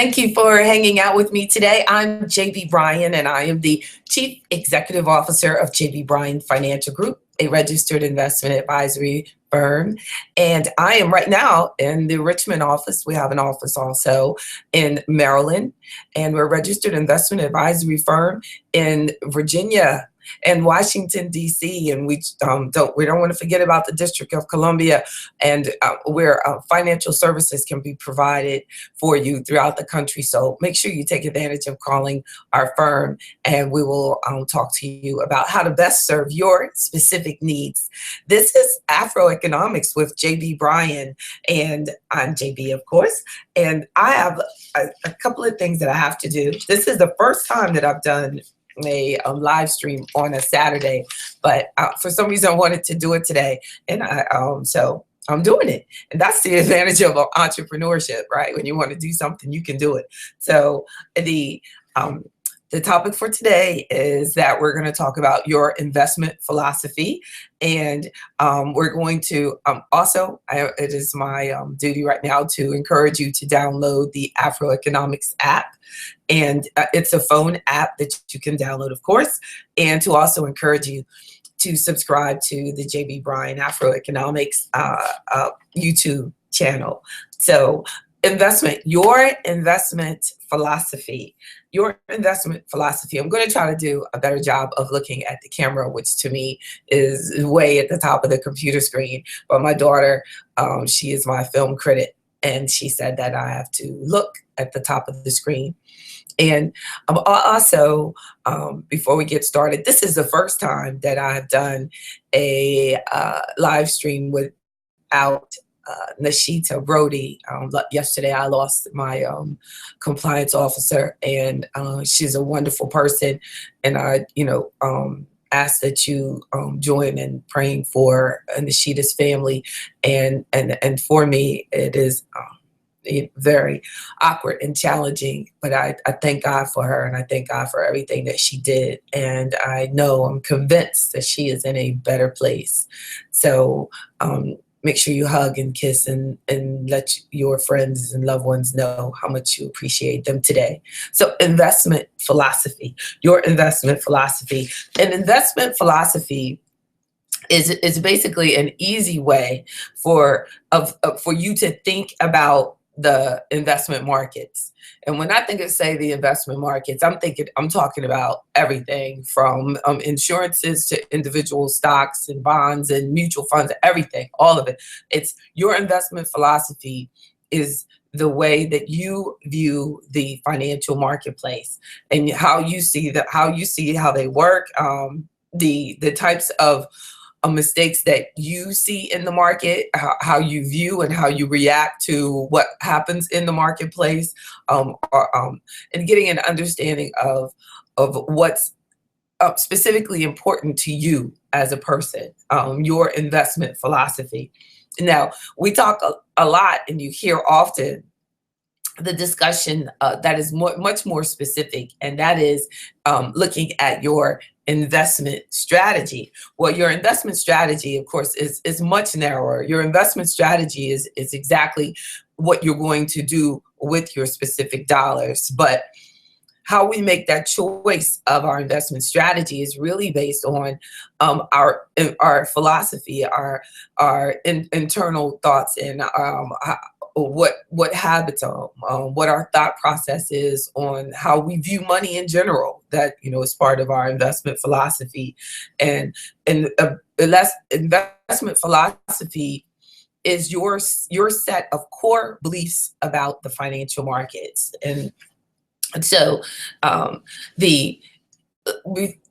Thank you for hanging out with me today. I'm JB Bryan, and I am the Chief Executive Officer of JB Bryan Financial Group, a registered investment advisory firm. And I am right now in the Richmond office. We have an office also in Maryland, and we're a registered investment advisory firm in Virginia and Washington, D.C. And we don't want to forget about the District of Columbia, and where financial services can be provided for you throughout the country. So make sure you take advantage of calling our firm, and we will talk to you about how to best serve your specific needs. This is AfroEconomics with JB Bryan, and I'm JB, of course. And I have a couple of things that I have to do. This is the first time that I've done a live stream on a Saturday, but for some reason I wanted to do it today, and so I'm doing it. And that's the advantage of entrepreneurship, right? When you want to do something, you can do it. So the topic for today is that we're going to talk about your investment philosophy, and we're going to it is my duty right now to encourage you to download the AfroEconomics app. And it's a phone app that you can download, of course, and to also encourage you to subscribe to the JB Bryan AfroEconomics YouTube channel. So your investment philosophy. I'm going to try to do a better job of looking at the camera, which to me is way at the top of the computer screen. But my daughter, she is my film critic, and she said that I have to look at the top of the screen. And also, before we get started, this is the first time that I've done a live stream without Nashita Brody. Yesterday, I lost my compliance officer, and she's a wonderful person. And I, ask that you join in praying for Nashita's family, and for me, it is very awkward and challenging, but I thank God for her, and I thank God for everything that she did. And I'm convinced that she is in a better place. So make sure you hug and kiss and let your friends and loved ones know how much you appreciate them today. So investment philosophy, your investment philosophy. An investment philosophy is basically an easy way for you to think about the investment markets. And when I think of, say, the investment markets, I'm talking about everything from insurances to individual stocks and bonds and mutual funds, everything, all of it. It's your investment philosophy is the way that you view the financial marketplace, and how you see how they work, the types of mistakes that you see in the market, how you view and how you react to what happens in the marketplace, and getting an understanding of what's specifically important to you as a person, your investment philosophy. Now, we talk a lot, and you hear often the discussion that is much more specific, and that is looking at your investment strategy. Well, your investment strategy, of course, is much narrower. Your investment strategy is exactly what you're going to do with your specific dollars. But how we make that choice of our investment strategy is really based on our philosophy, our internal thoughts, and what habits are, what our thought process is on how we view money in general. That is part of our investment philosophy, and investment philosophy is your set of core beliefs about the financial markets. And so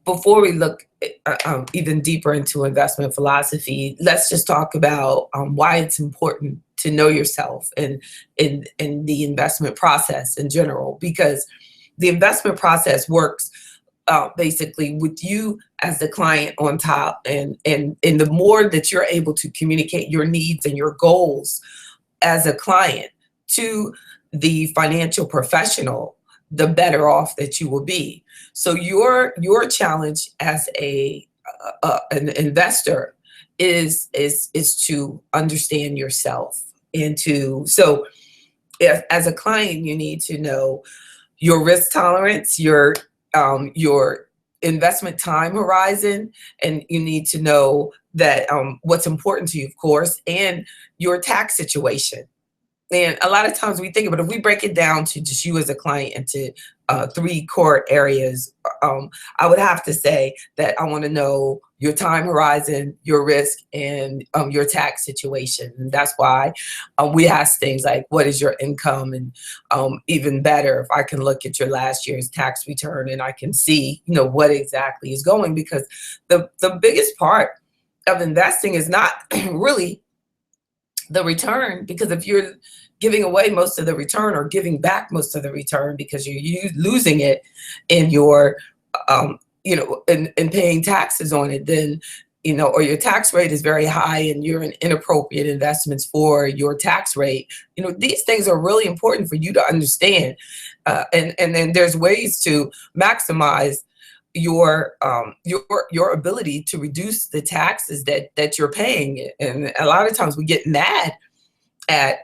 before we look even deeper into investment philosophy, let's just talk about why it's important to know yourself and in the investment process in general, because the investment process works basically with you as the client on top, and the more that you're able to communicate your needs and your goals as a client to the financial professional, the better off that you will be. So your challenge as an investor is to understand yourself, and so as a client, you need to know your risk tolerance, your investment time horizon, and you need to know that what's important to you, of course, and your tax situation. And a lot of times we think about it, if we break it down to just you as a client into three core areas, I would have to say that I want to know your time horizon, your risk, and your tax situation. And that's why we ask things like, what is your income? And even better, if I can look at your last year's tax return and I can see, what exactly is going, because the biggest part of investing is not really the return, because if you're giving away most of the return or giving back most of the return because you're losing it in your in paying taxes on it, then or your tax rate is very high and you're in inappropriate investments for your tax rate. These things are really important for you to understand, and then there's ways to maximize your ability to reduce the taxes that you're paying. And a lot of times we get mad at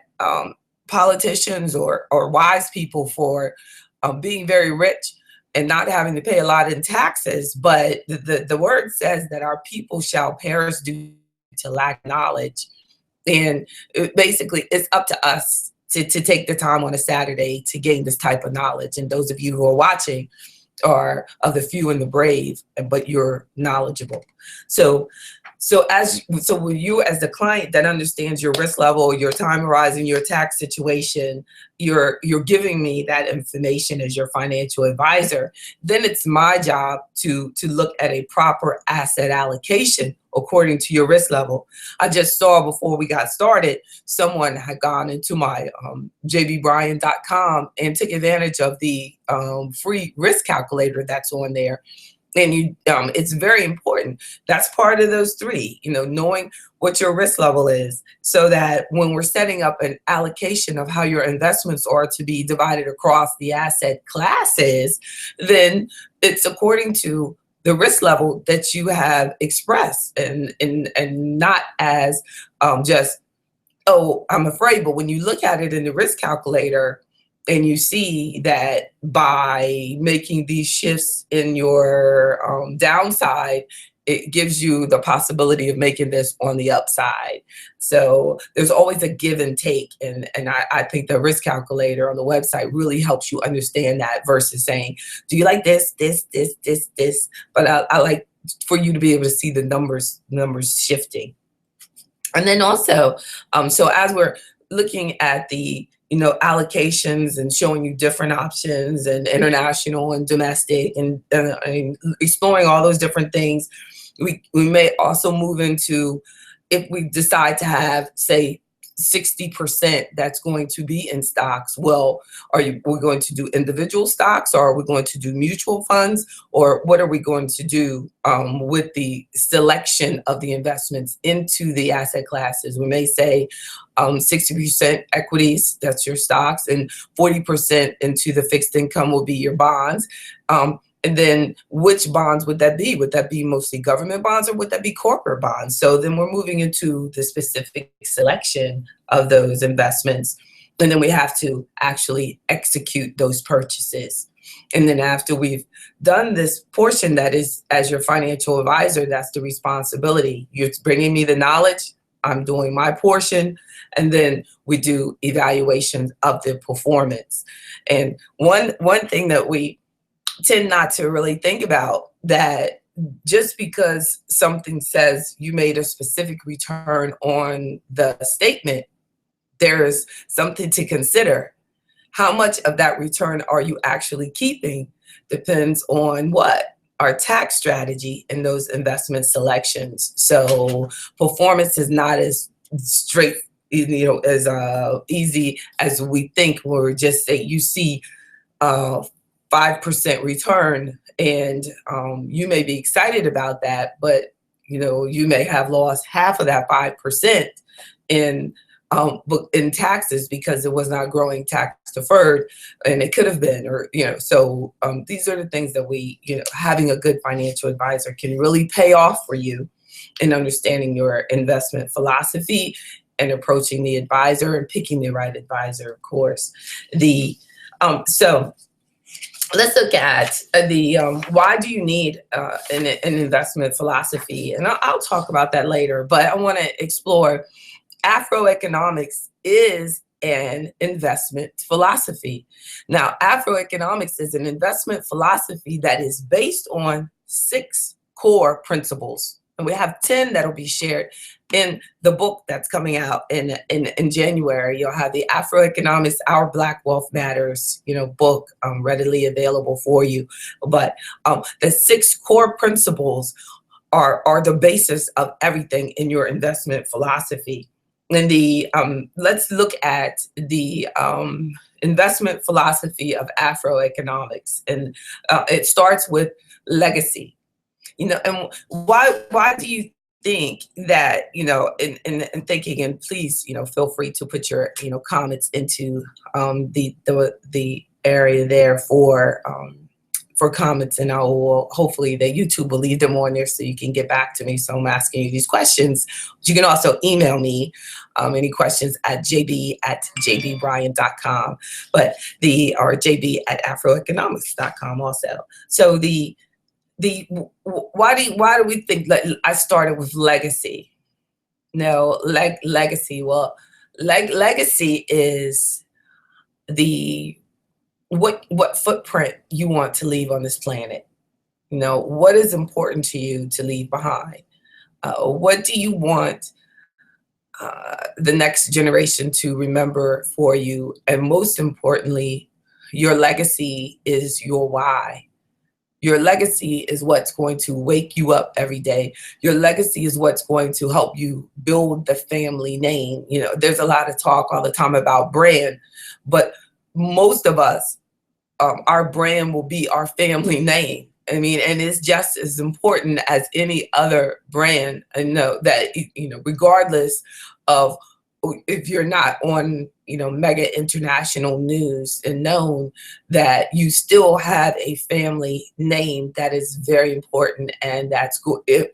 politicians or wise people for being very rich and not having to pay a lot in taxes. But the word says that our people shall perish due to lack of knowledge. And basically, it's up to us to take the time on a Saturday to gain this type of knowledge. And those of you who are watching are of the few and the brave, but you're knowledgeable. So when you, as the client that understands your risk level, your time horizon, your tax situation, you're giving me that information as your financial advisor, then it's my job to look at a proper asset allocation according to your risk level. I just saw before we got started, someone had gone into my jbbryan.com and took advantage of the free risk calculator that's on there. And it's very important. That's part of those three, knowing what your risk level is, so that when we're setting up an allocation of how your investments are to be divided across the asset classes, then it's according to the risk level that you have expressed, and not as just, oh, I'm afraid. But when you look at it in the risk calculator, and you see that by making these shifts in your downside, it gives you the possibility of making this on the upside. So there's always a give and take. And I think the risk calculator on the website really helps you understand that, versus saying, do you like this? But I like for you to be able to see the numbers shifting. And then also, so as we're looking at the allocations and showing you different options and international and domestic and exploring all those different things, we may also move into, if we decide to have, say, 60% that's going to be in stocks. Well, we're going to do individual stocks, or are we going to do mutual funds, or what are we going to do with the selection of the investments into the asset classes? We may say 60% equities, that's your stocks, and 40% into the fixed income will be your bonds. And then which bonds would that be? Would that be mostly government bonds, or would that be corporate bonds? So then we're moving into the specific selection of those investments. And then we have to actually execute those purchases. And then after we've done this portion, that is, as your financial advisor, that's the responsibility. You're bringing me the knowledge, I'm doing my portion, and then we do evaluations of the performance. And one thing that we tend not to really think about, that just because something says you made a specific return on the statement, there's something to consider. How much of that return are you actually keeping depends on what? Our tax strategy in those investment selections. So performance is not as straight, as easy as we think, where we just say you see 5% return, and you may be excited about that, but you may have lost half of that 5% in taxes, because it was not growing tax deferred, and it could have been, or so these are the things that we, having a good financial advisor can really pay off for you in understanding your investment philosophy, and approaching the advisor and picking the right advisor, of course. So let's look at why do you need an investment philosophy? And I'll talk about that later, but I want to explore AfroEconomics is an investment philosophy. Now, AfroEconomics is an investment philosophy that is based on 6 core principles. And we have 10 that'll be shared in the book that's coming out in January. You'll have the AfroEconomics, Our Black Wealth Matters, book readily available for you. But the 6 core principles are the basis of everything in your investment philosophy. And let's look at the investment philosophy of AfroEconomics. And it starts with legacy. And why do you think that, in thinking, and please, feel free to put your, comments into the area there for comments, and I will, hopefully the YouTube will leave them on there so you can get back to me. So I'm asking you these questions. You can also email me any questions at jb@jbbryan.com, or jb@afroeconomics.com also. So why do we think I started with legacy? No, legacy. Well, legacy is what footprint you want to leave on this planet. What is important to you to leave behind? What do you want the next generation to remember for you? And most importantly, your legacy is your why. Your legacy is what's going to wake you up every day. Your legacy is what's going to help you build the family name. There's a lot of talk all the time about brand, but most of us, our brand will be our family name. I mean, and it's just as important as any other brand. And know that, regardless of if you're not on, mega international news and known, that you still have a family name that is very important and that's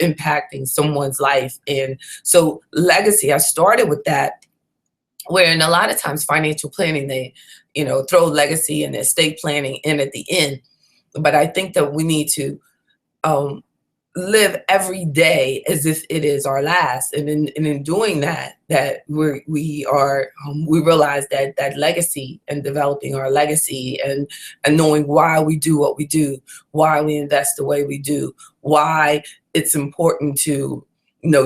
impacting someone's life. And so legacy, I started with that, where in a lot of times financial planning, they, throw legacy and estate planning in at the end. But I think that we need to live every day as if it is our last. And in doing that we realize that legacy, and developing our legacy, and knowing why we do what we do, why we invest the way we do, why it's important to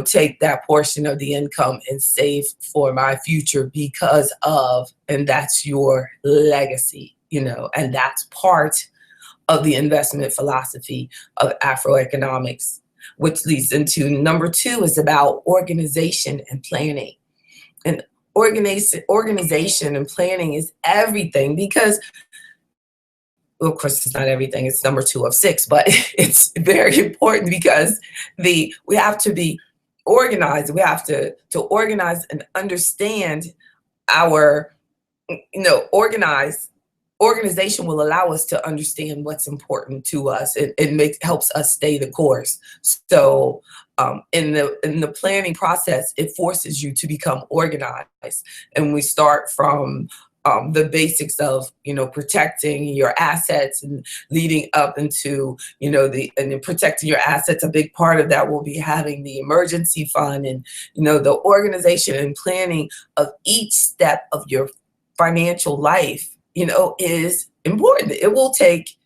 take that portion of the income and save for my future because of, and that's your legacy, and that's part of the investment philosophy of AfroEconomics, which leads into number 2 is about organization and planning. And organization and planning is everything, because, well, of course, it's not everything. It's number 2 of 6, but it's very important because we have to be organized. We have to organize and understand our, organization will allow us to understand what's important to us. It helps us stay the course. So in the planning process, it forces you to become organized. And we start from the basics of, protecting your assets and leading up into, and protecting your assets. A big part of that will be having the emergency fund, and, the organization and planning of each step of your financial life, is important. It will take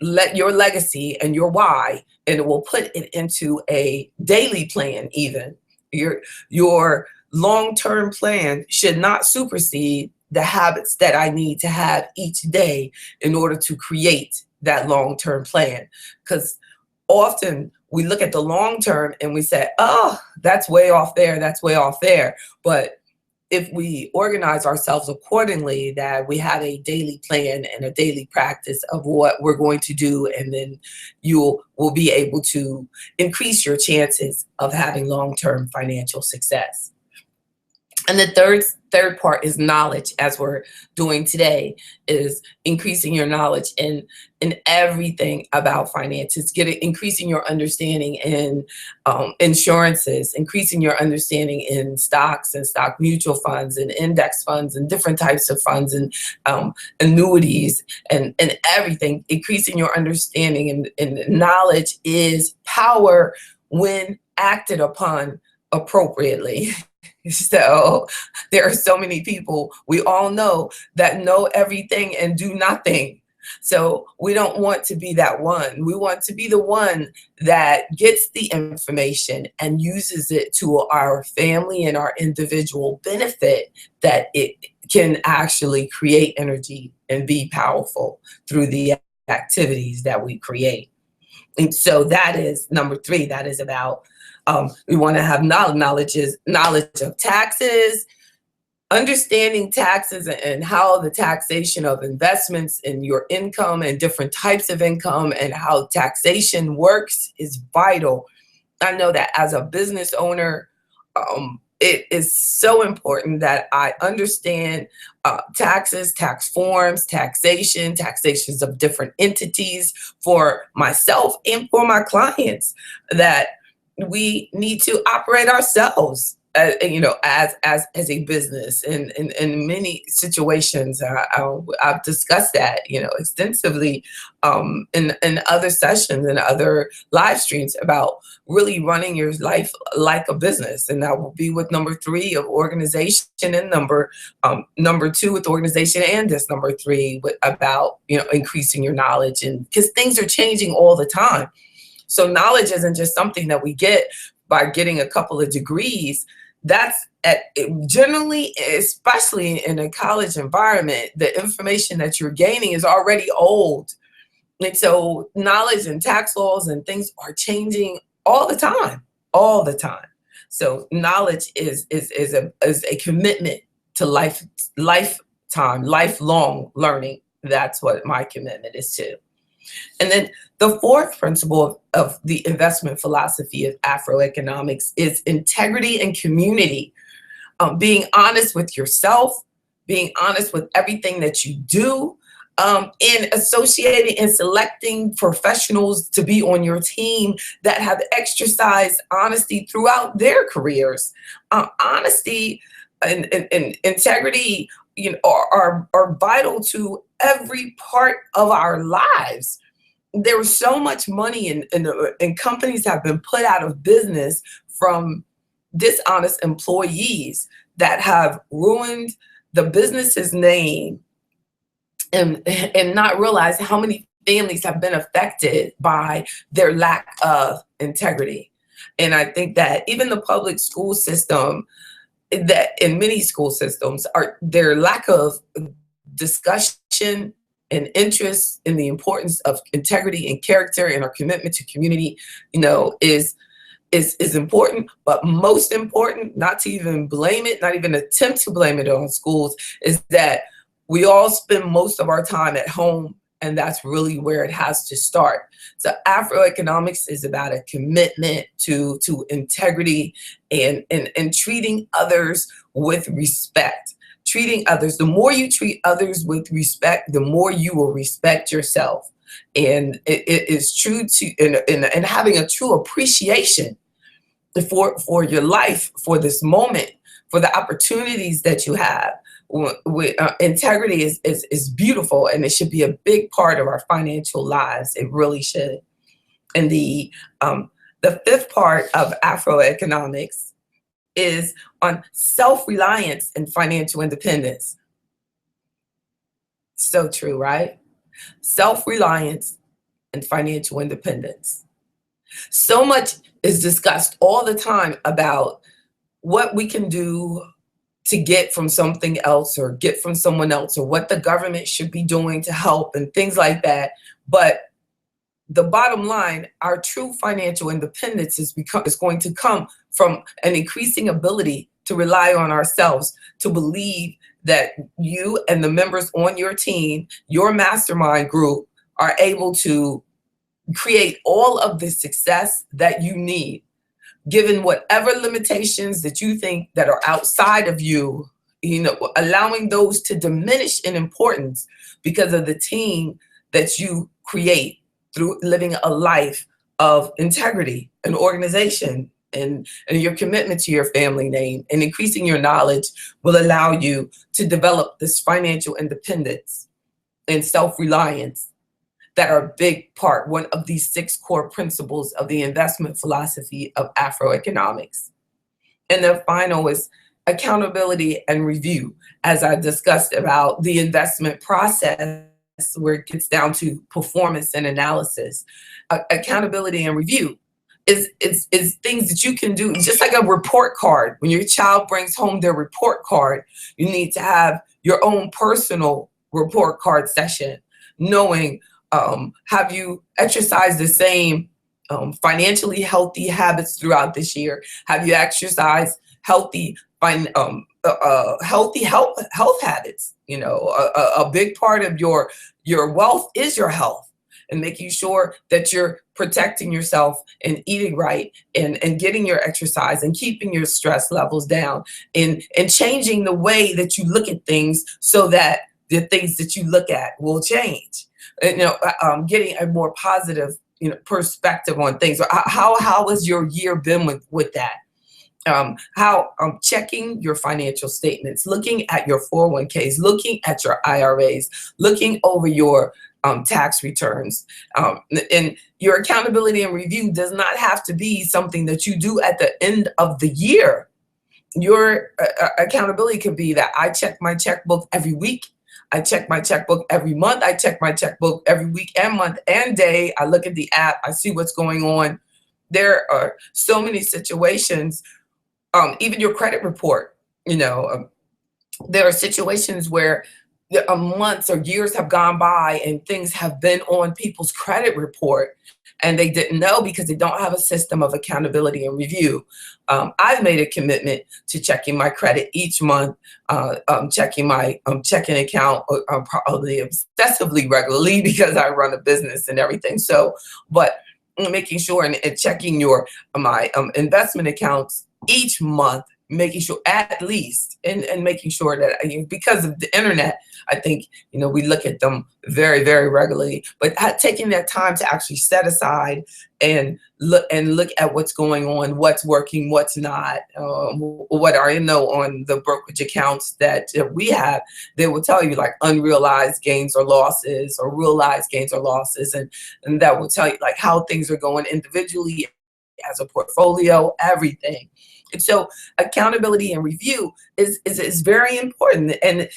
your legacy and your why, and it will put it into a daily plan. Even your long-term plan should not supersede the habits that I need to have each day in order to create that long-term plan. Because often we look at the long term and we say, oh, that's way off there, that's way off there. But if we organize ourselves accordingly, that we have a daily plan and a daily practice of what we're going to do, and then you will be able to increase your chances of having long-term financial success. And the third part is knowledge, as we're doing today, is increasing your knowledge in everything about finances, increasing your understanding in insurances, increasing your understanding in stocks and stock mutual funds and index funds and different types of funds and annuities and everything, increasing your understanding and knowledge is power when acted upon appropriately. So there are so many people we all know that know everything and do nothing. So we don't want to be that one. We want to be the one that gets the information and uses it to our family and our individual benefit, that it can actually create energy and be powerful through the activities that we create. And so that is number 3. That is about we want to have knowledge of taxes, understanding taxes and how the taxation of investments and your income and different types of income and how taxation works is vital. I know that as a business owner, it is so important that I understand taxes, tax forms, taxations of different entities for myself and for my clients, that we need to operate ourselves, as a business. In many situations, I've discussed that, extensively in other sessions and other live streams about really running your life like a business. And that will be with number 3 of organization, and number 2 with organization, and this number 3 about increasing your knowledge, and because things are changing all the time. So knowledge isn't just something that we get by getting a couple of degrees. That's generally, especially in a college environment, the information that you're gaining is already old. And so knowledge and tax laws and things are changing all the time. So knowledge is a commitment to lifelong learning. That's what my commitment is to. And then the 4th principle of the investment philosophy of AfroEconomics is integrity and community. Being honest with yourself, being honest with everything that you do, and associating and selecting professionals to be on your team that have exercised honesty throughout their careers. Honesty and integrity, are vital to every part of our lives. There was so much money and companies have been put out of business from dishonest employees that have ruined the business's name, and not realize how many families have been affected by their lack of integrity. And I think that even the public school system, that in many school systems, their lack of discussion and interest in the importance of integrity and character and our commitment to community, is important. But most important, not to even blame it, not even attempt to blame it on schools, is that we all spend most of our time at home, and that's really where it has to start. So AfroEconomics is about a commitment to integrity and treating others with respect. Treating others, the more you treat others with respect, the more you will respect yourself. And it is true to, and having a true appreciation for your life, for this moment, for the opportunities that you have. Integrity is beautiful, and it should be a big part of our financial lives. It really should. And the 5th part of AfroEconomics is on self-reliance and financial independence. So true, right? Self-reliance and financial independence. So much is discussed all the time about what we can do to get from something else or get from someone else, or what the government should be doing to help and things like that. But the bottom line, our true financial independence is going to come from an increasing ability to rely on ourselves, to believe that you and the members on your team, your mastermind group, are able to create all of the success that you need, given whatever limitations that you think that are outside of you allowing those to diminish in importance because of the team that you create through living a life of integrity and organization, and your commitment to your family name and increasing your knowledge will allow you to develop this financial independence and self-reliance that are a big part, one of these 6 core principles of the investment philosophy of AfroEconomics. And the final is accountability and review, as I discussed about the investment process, where it gets down to performance and analysis. Accountability and review is things that you can do, just like a report card. When your child brings home their report card, you need to have your own personal report card session, knowing have you exercised the same financially healthy habits throughout this year? Have you exercised healthy healthy health habits? A big part of your wealth is your health, and making sure that you're protecting yourself and eating right, and getting your exercise and keeping your stress levels down, and changing the way that you look at things so that the things that you look at will change. Getting a more positive perspective on things. How has your year been with that? Checking your financial statements, looking at your 401ks, looking at your IRAs, looking over your tax returns. And your accountability and review does not have to be something that you do at the end of the year. Your accountability could be that I check my checkbook every week. I check my checkbook every month. I check my checkbook every week and month and day. I look at the app. I see what's going on. There are so many situations, even your credit report, there are situations where months or years have gone by and things have been on people's credit report and they didn't know because they don't have a system of accountability and review. I've made a commitment to checking my credit each month, checking my checking account probably obsessively regularly because I run a business and everything. So, but making sure and checking my investment accounts each month, making sure at least, and making sure that, because of the internet, I think, we look at them very, very regularly, but taking that time to actually set aside and look at what's going on, what's working, what's not, what are, on the brokerage accounts that we have, they will tell you like unrealized gains or losses or realized gains or losses. And that will tell you like how things are going individually as a portfolio, everything. And so accountability and review is very important, and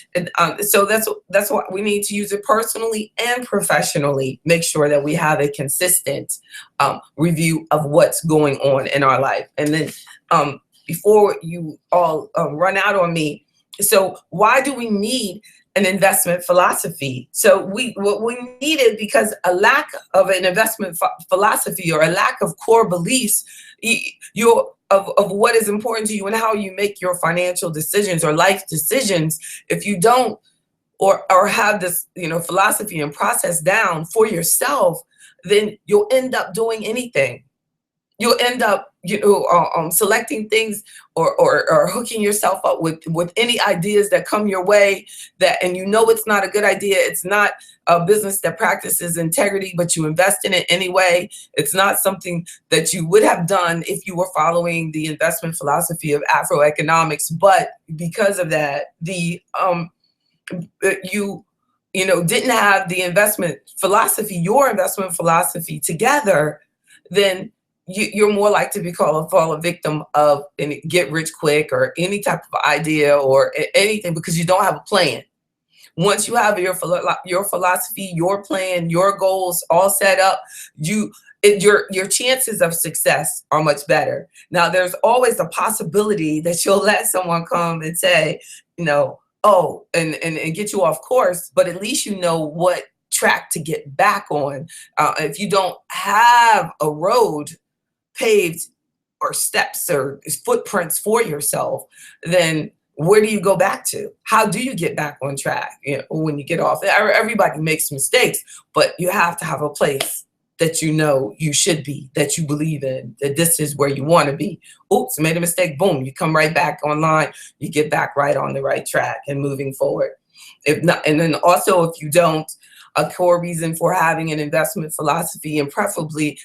so that's why we need to use it personally and professionally. Make sure that we have a consistent review of what's going on in our life. And then before you all run out on me, so why do we need an investment philosophy? So we need it because a lack of an investment philosophy or a lack of core beliefs, of what is important to you and how you make your financial decisions or life decisions, if you don't or have this philosophy and process down for yourself, then you'll end up doing anything. You'll end up selecting things or hooking yourself up with any ideas that come your way, and it's not a good idea. It's not a business that practices integrity, but you invest in it anyway. It's not something that you would have done if you were following the investment philosophy of AfroEconomics, but because of that, you didn't have the your investment philosophy together, then you're more likely to fall a victim of a get rich quick or any type of idea or anything, because you don't have a plan. Once you have your philosophy, your plan, your goals all set up, your chances of success are much better. Now, there's always a possibility that you'll let someone come and say, oh, and get you off course, but at least you know what track to get back on. If you don't have a road paved or steps or footprints for yourself, then where do you go back to? How do you get back on track when you get off? Everybody makes mistakes, but you have to have a place that you know you should be, that you believe in, that this is where you want to be. Oops, made a mistake. Boom, you come right back online. You get back right on the right track and moving forward. If not, and then also if you don't, a core reason for having an investment philosophy and preferably,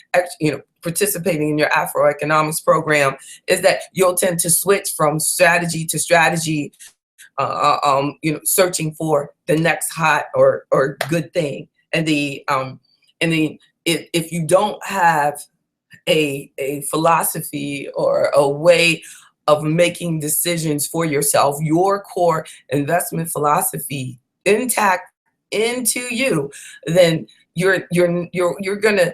participating in your AfroEconomics program is that you'll tend to switch from strategy to strategy, searching for the next hot or good thing. And if you don't have a philosophy or a way of making decisions for yourself, your core investment philosophy intact into you, then you're gonna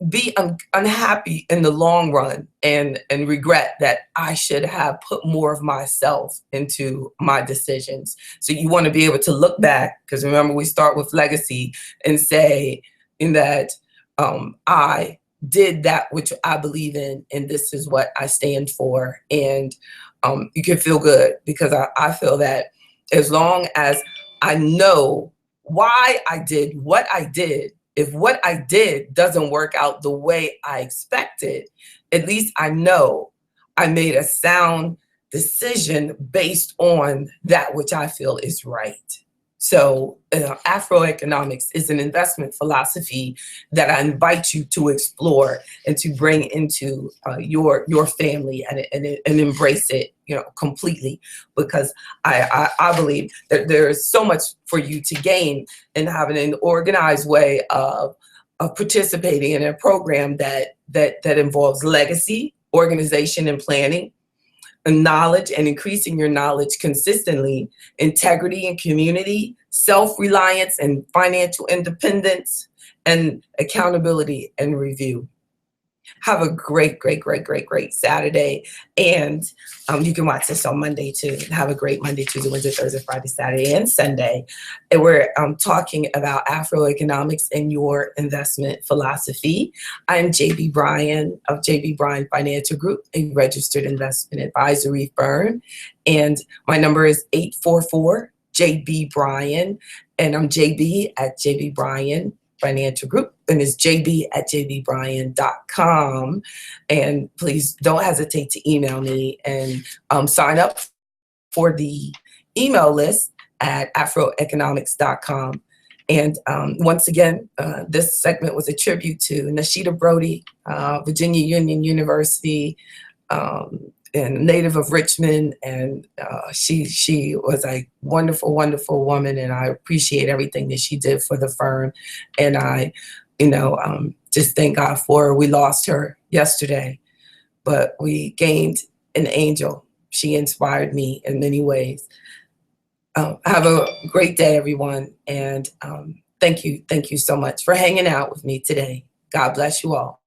be unhappy in the long run and regret that I should have put more of myself into my decisions. So you want to be able to look back, because remember, we start with legacy, and say in that I did that which I believe in, and this is what I stand for. And you can feel good, because I feel that as long as I know why I did what I did, if what I did doesn't work out the way I expected, at least I know I made a sound decision based on that which I feel is right. So AfroEconomics is an investment philosophy that I invite you to explore and to bring into your family and embrace it, completely, because I believe that there is so much for you to gain in having an organized way of participating in a program that involves legacy, organization, and planning, and knowledge and increasing your knowledge consistently, integrity and community, self-reliance and financial independence, and accountability and review. Have a great, great, great, great, great Saturday. And you can watch this on Monday too. Have a great Monday, Tuesday, Wednesday, Thursday, Friday, Saturday, and Sunday. And we're talking about Afroeconomics and your investment philosophy. I'm JB Bryan of JB Bryan Financial Group, a registered investment advisory firm. And my number is 844-JB-BRYAN. And I'm JB at JB Bryan Financial Group, and it's jb@jbbryan.com. And please don't hesitate to email me and sign up for the email list at afroeconomics.com. And once again, this segment was a tribute to Nashida Brody, Virginia Union University, and native of Richmond, and she was a wonderful, wonderful woman, and I appreciate everything that she did for the firm. And I, just thank God for her. We lost her yesterday, but we gained an angel. She inspired me in many ways. Have a great day, everyone, and thank you so much for hanging out with me today. God bless you all.